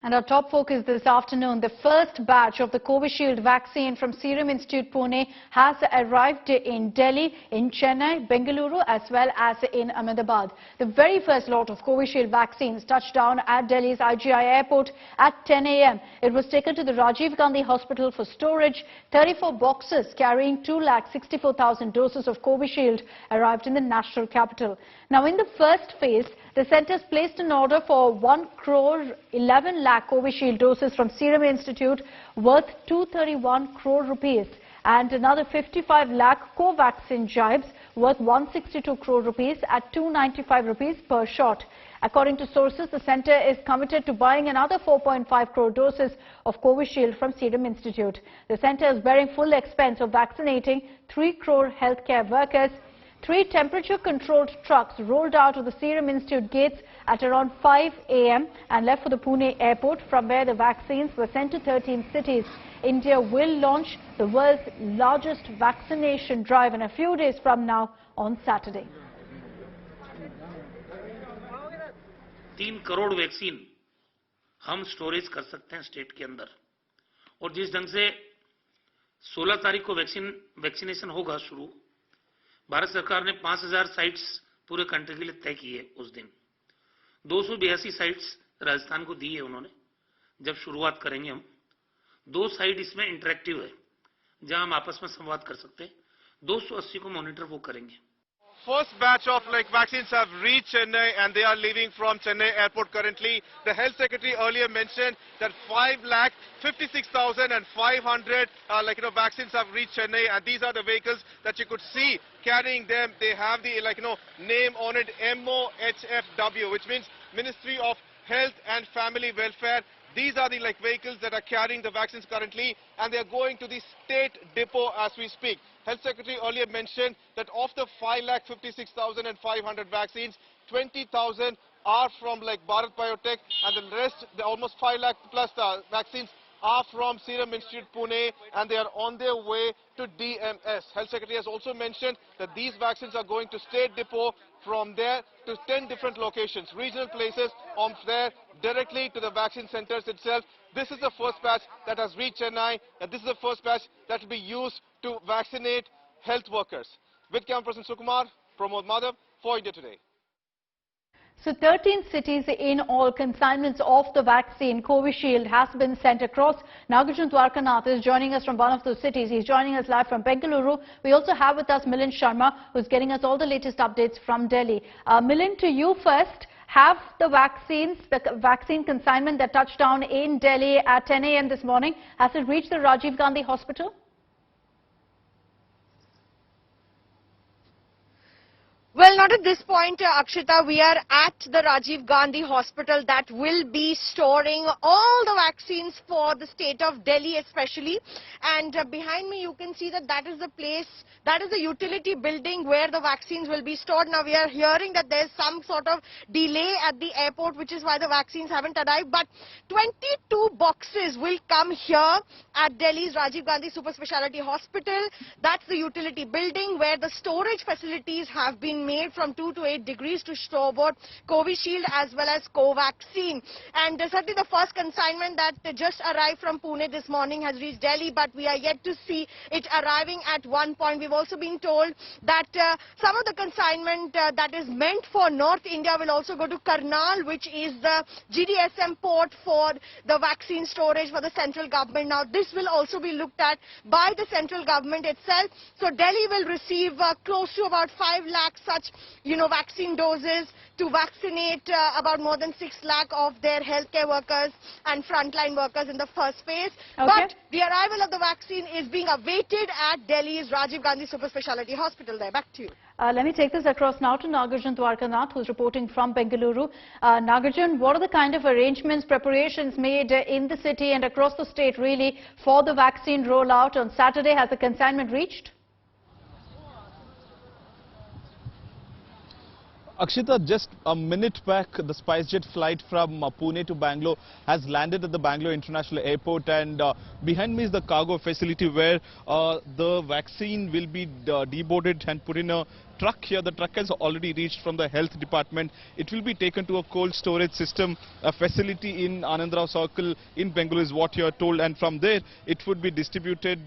And our top focus this afternoon, the first batch of the Covishield vaccine from Serum Institute Pune has arrived in Delhi, in Chennai, Bengaluru as well as in Ahmedabad. The very first lot of Covishield vaccines touched down at Delhi's IGI airport at 10 a.m. It was taken to the Rajiv Gandhi Hospital for storage. 34 boxes carrying 2,64,000 doses of Covishield arrived in the national capital. Now in the first phase, the centres placed an order for 1 crore 11 lakh Covishield doses from Serum Institute worth 231 crore rupees and another 55 lakh Covaxin jibes worth 162 crore rupees at 295 rupees per shot. According to sources, the centre is committed to buying another 4.5 crore doses of Covishield from Serum Institute. The centre is bearing full expense of vaccinating 3 crore healthcare workers. 3 temperature-controlled trucks rolled out of the Serum Institute gates at around 5 a.m. and left for the Pune airport, from where the vaccines were sent to 13 cities. India will launch the world's largest vaccination drive in a few days from now on Saturday. 3 crore vaccine हम storage कर सकते हैं state के अंदर, और जिस ढंग से 16 तारीख को वैक्सीनेशन होगा शुरू, भारत सरकार ने 5000 साइट्स पूरे कंट्री के लिए तय की है। उस दिन 282 साइट्स राजस्थान को दी है उन्होंने। जब शुरुआत करेंगे हम, 2 साइट इसमें इंटरेक्टिव है जहां हम आपस में संवाद कर सकते हैं। 280 को मॉनिटर वो करेंगे। First batch of vaccines have reached Chennai and they are leaving from Chennai airport currently. The health secretary earlier mentioned that 5,56,500 vaccines have reached Chennai, and these are the vehicles that you could see carrying them. They have the name on it, MOHFW, which means Ministry of Health and Family Welfare. These are the vehicles that are carrying the vaccines currently, and they are going to the state depot as we speak. Health Secretary earlier mentioned that of the 5,56,500 vaccines, 20,000 are from Bharat Biotech, and the rest, the almost 5 lakh plus vaccines are from Serum Institute Pune, and they are on their way to DMS. Health Secretary has also mentioned that these vaccines are going to state depot, from there to 10 different locations, regional places, from there directly to the vaccine centers itself. This is the first batch that has reached Chennai, and this is the first batch that will be used to vaccinate health workers. With camera person Sukumar, Pramod Madhav for India Today. So 13 cities in all, consignments of the vaccine Covishield has been sent across. Nagarjun Dwarkanath is joining us from one of those cities. He's joining us live from Bengaluru. We also have with us Milind Sharma, who's getting us all the latest updates from Delhi. Milind, to you first. Have the vaccine consignment that touched down in Delhi at 10 a.m. this morning, has it reached the Rajiv Gandhi Hospital? Well, not at this point, Akshita. We are at the Rajiv Gandhi Hospital that will be storing all the vaccines for the state of Delhi especially. And behind me you can see that is the place, that is the utility building where the vaccines will be stored. Now we are hearing that there is some sort of delay at the airport, which is why the vaccines haven't arrived. But 22 boxes will come here at Delhi's Rajiv Gandhi Super Speciality Hospital. That's the utility building where the storage facilities have been made from 2 to 8 degrees to store both Covishield as well as Covaxin. And certainly the first consignment that just arrived from Pune this morning has reached Delhi, but we are yet to see it arriving at one point. We've also been told that some of the consignment that is meant for North India will also go to Karnal, which is the GDSM port for the vaccine storage for the central government. Now this will also be looked at by the central government itself. So Delhi will receive close to about 5 lakh such vaccine doses to vaccinate about more than 6 lakh of their healthcare workers and frontline workers in the first phase. Okay. But the arrival of the vaccine is being awaited at Delhi's Rajiv Gandhi Super Speciality Hospital. There, back to you. Let me take this across now to Nagarjun Dwarkanath, who's reporting from Bengaluru. Nagarjun, what are the kind of arrangements, preparations made in the city and across the state really for the vaccine rollout on Saturday? Has the consignment reached? Akshita, just a minute back, the SpiceJet flight from Pune to Bangalore has landed at the Bangalore International Airport, and behind me is the cargo facility where the vaccine will be deboarded and put in a truck here, the truck has already reached from the health department. It will be taken to a cold storage system, a facility in Anandrao Circle in Bengaluru is what you are told, and from there it would be distributed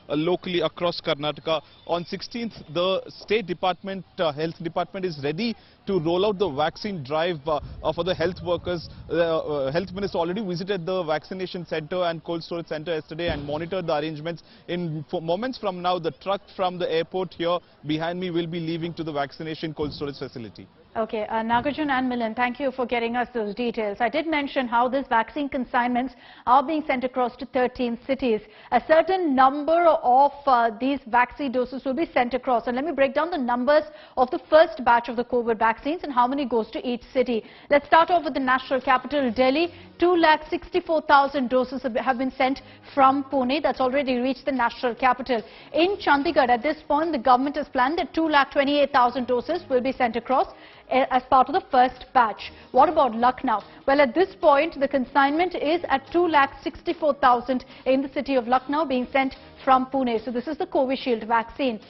locally across Karnataka. On 16th, the State Department, Health Department is ready to roll out the vaccine drive for the health workers. Health Minister already visited the vaccination center and cold storage center yesterday and monitored the arrangements. In moments from now, the truck from the airport here behind me will be leaving to the vaccination cold storage facility. Okay, Nagarjun and Milan, thank you for getting us those details. I did mention how these vaccine consignments are being sent across to 13 cities. A certain number of these vaccine doses will be sent across. And let me break down the numbers of the first batch of the COVID vaccines and how many goes to each city. Let's start off with the national capital, Delhi. 2,64,000 doses have been sent from Pune. That's already reached the national capital. In Chandigarh, at this point, the government has planned that 2,28,000 doses will be sent across as part of the first batch. What about Lucknow? Well, at this point, the consignment is at 2,64,000 in the city of Lucknow being sent from Pune. So this is the Covishield vaccine.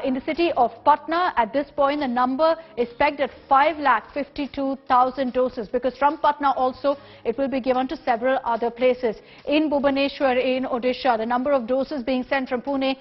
In the city of Patna, at this point, the number is pegged at 5,52,000 doses, because from Patna also it will be given to several other places. In Bhubaneswar, in Odisha, the number of doses being sent from Pune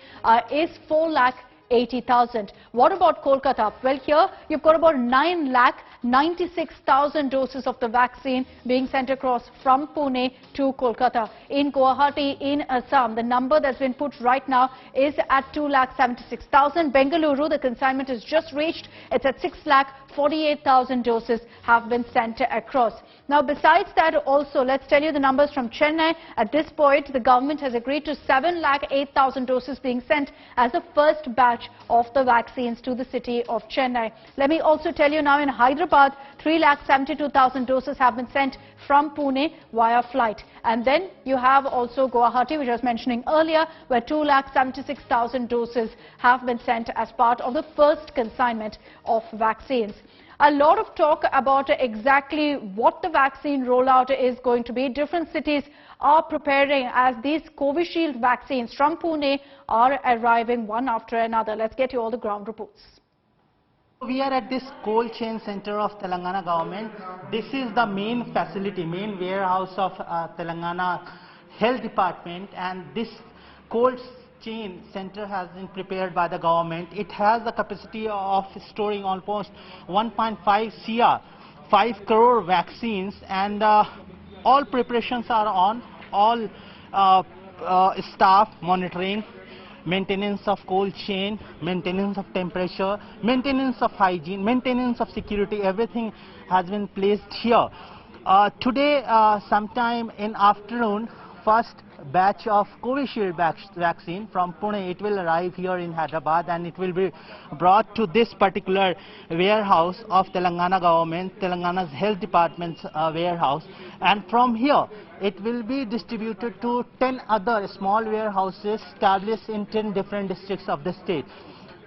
is 4,80,000. What about Kolkata? Well, here you've got about 9,96,000 doses of the vaccine being sent across from Pune to Kolkata. In Guwahati, in Assam, the number that's been put right now is at 2,76,000. Bengaluru, the consignment has just reached. It's at 6,48,000 doses have been sent across. Now, besides that also, let's tell you the numbers from Chennai. At this point, the government has agreed to 7,08,000 doses being sent as the first batch of the vaccines to the city of Chennai. Let me also tell you now, in Hyderabad, 3,72,000 doses have been sent from Pune via flight. And then you have also Guwahati, which I was mentioning earlier, where 2,76,000 doses have been sent as part of the first consignment of vaccines. A lot of talk about exactly what the vaccine rollout is going to be. Different cities are preparing as these Covishield vaccines from Pune are arriving one after another. Let's get you all the ground reports. We are at this cold chain center of Telangana government. This is the main facility, main warehouse of Telangana Health Department, and this cold chain center has been prepared by the government. It has the capacity of storing almost 1.5 CR, 5 crore vaccines, and all preparations are on. All staff monitoring, maintenance of cold chain, maintenance of temperature, maintenance of hygiene, maintenance of security, everything has been placed here. Today, sometime in afternoon, first batch of Covishield vaccine from Pune, it will arrive here in Hyderabad, and it will be brought to this particular warehouse of Telangana government, Telangana's health department's warehouse, and from here it will be distributed to 10 other small warehouses established in 10 different districts of the state.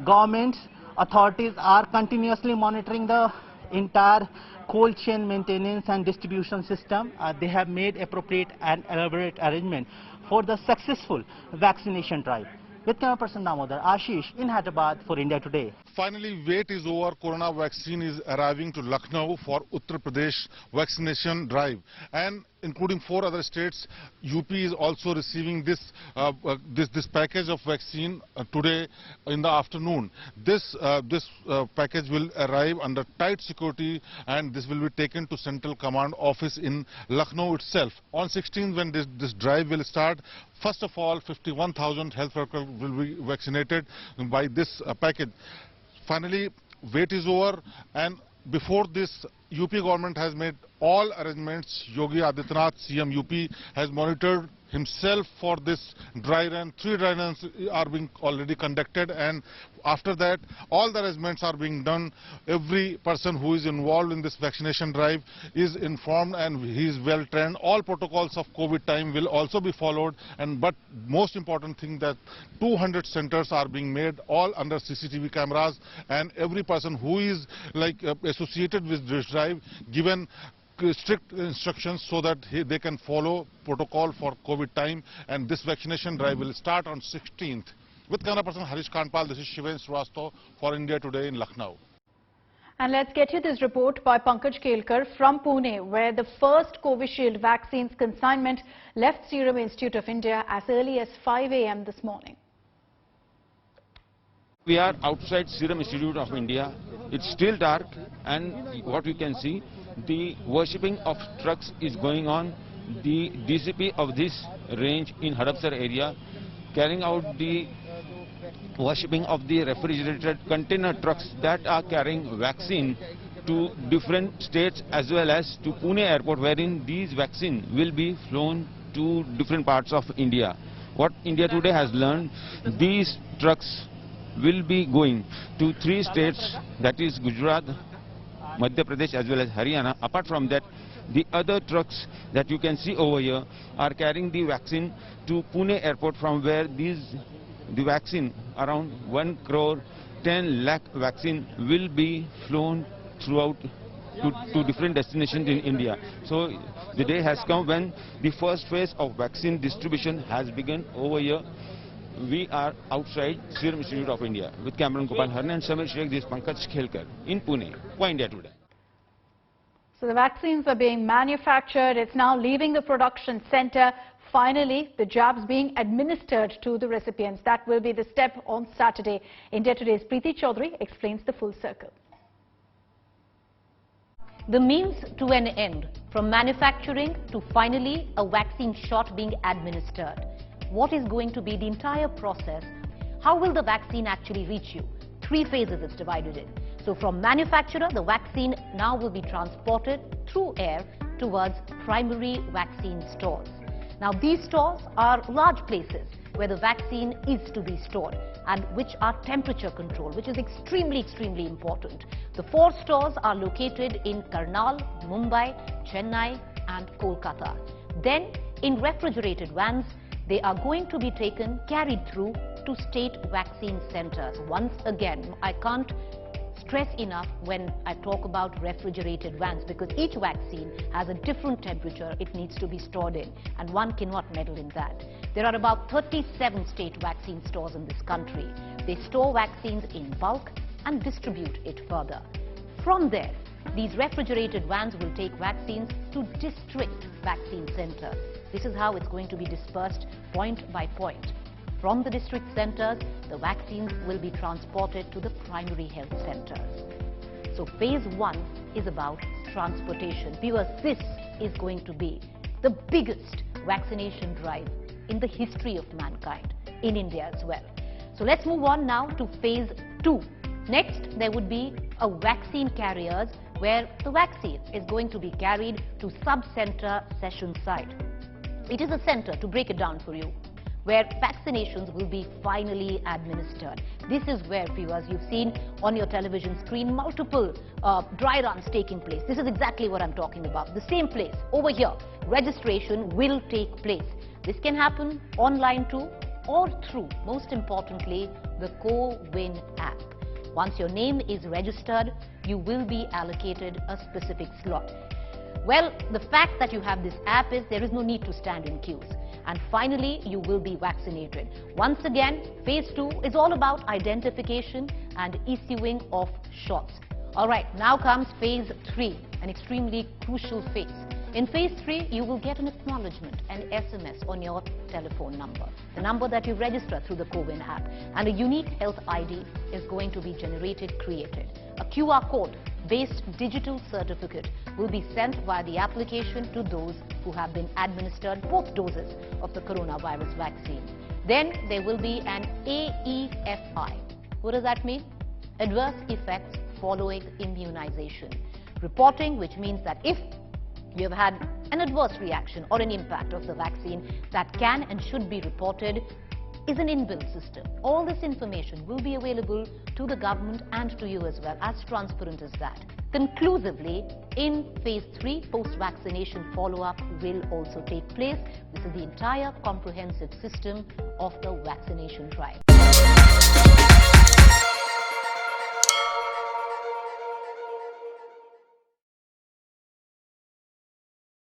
Government authorities are continuously monitoring the entire cold chain maintenance and distribution system. They have made appropriate and elaborate arrangement for the successful vaccination drive. With camera person Damodar, Ashish in Hyderabad for India Today. Finally, wait is over. Corona vaccine is arriving to Lucknow for Uttar Pradesh vaccination drive, and including 4 other states. UP is also receiving this package of vaccine today in the afternoon. This package will arrive under tight security, and this will be taken to Central Command Office in Lucknow itself. On 16th, when this drive will start, first of all, 51,000 health workers will be vaccinated by this package. Finally, wait is over, and before this, UP government has made all arrangements. Yogi Adityanath, CM UP, has monitored himself for this dry run. 3 dry runs are being already conducted, and after that, all the arrangements are being done. Every person who is involved in this vaccination drive is informed, and he is well trained. All protocols of COVID time will also be followed, but most important thing that 200 centers are being made, all under CCTV cameras, and every person who is associated with this drive given strict instructions so that they can follow protocol for COVID time, and this vaccination drive will start on 16th. With camera person Harish Kanpal, this is Shiven Srivastav for India Today in Lucknow. And let's get you this report by Pankaj Kelkar from Pune, where the first Covishield vaccine's consignment left Serum Institute of India as early as 5 a.m. this morning. We are outside Serum Institute of India. It's still dark, and what you can see, the worshipping of trucks is going on. The DCP of this range in Hadapsar area carrying out the worshipping of the refrigerated container trucks that are carrying vaccine to different states as well as to Pune airport, wherein these vaccine will be flown to different parts of India. What India Today has learned, these trucks will be going to 3 states, that is Gujarat, Madhya Pradesh as well as Haryana. Apart from that, the other trucks that you can see over here are carrying the vaccine to Pune airport, from where the vaccine, around 1 crore 10 lakh vaccine, will be flown throughout to different destinations in India. So the day has come when the first phase of vaccine distribution has begun over here. We are outside Serum Institute of India. With cameraman Gopal Harne and Samir Sheikh, this is Pankaj Kelkar in Pune for India Today. So the vaccines are being manufactured. It's now leaving the production center. Finally, the jabs being administered to the recipients. That will be the step on Saturday. India Today's Preeti Chaudhary explains the full circle. The means to an end, from manufacturing to finally a vaccine shot being administered. What is going to be the entire process? How will the vaccine actually reach you? 3 phases it's divided in. So from manufacturer, the vaccine now will be transported through air towards primary vaccine stores. Now these stores are large places where the vaccine is to be stored and which are temperature controlled, which is extremely important. The 4 stores are located in Karnal, Mumbai, Chennai and Kolkata. Then in refrigerated vans, they are going to be carried through to state vaccine centers. Once again, I can't stress enough when I talk about refrigerated vans, because each vaccine has a different temperature it needs to be stored in, and one cannot meddle in that. There are about 37 state vaccine stores in this country. They store vaccines in bulk and distribute it further. From there, these refrigerated vans will take vaccines to district vaccine centers. This is how it's going to be dispersed point by point. From the district centers, the vaccines will be transported to the primary health centers. So phase 1 is about transportation. Viewers, this is going to be the biggest vaccination drive in the history of mankind, in India as well. So let's move on now to phase 2. Next, there would be a vaccine carriers where the vaccine is going to be carried to sub-center session site. It is a center, to break it down for you, where vaccinations will be finally administered. This is where, viewers, you've seen on your television screen multiple dry runs taking place. This is exactly what I'm talking about. The same place, over here, registration will take place. This can happen online too, or through, most importantly, the CoWIN app. Once your name is registered, you will be allocated a specific slot. Well, the fact that you have this app is there is no need to stand in queues. And finally, you will be vaccinated. Once again, phase 2 is all about identification and issuing of shots. All right, now comes phase 3, an extremely crucial phase. In phase 3, you will get an acknowledgement, an SMS on your telephone number, the number that you register through the CoWIN app, and a unique health ID is going to be created. A QR code based digital certificate will be sent via the application to those who have been administered both doses of the coronavirus vaccine. Then there will be an AEFI. What does that mean? Adverse effects following immunization. Reporting, which means that if you have had an adverse reaction or an impact of the vaccine, that can and should be reported, is an inbuilt system. All this information will be available to the government and to you as well, as transparent as that. Conclusively, in phase 3, post-vaccination follow-up will also take place. This is the entire comprehensive system of the vaccination drive.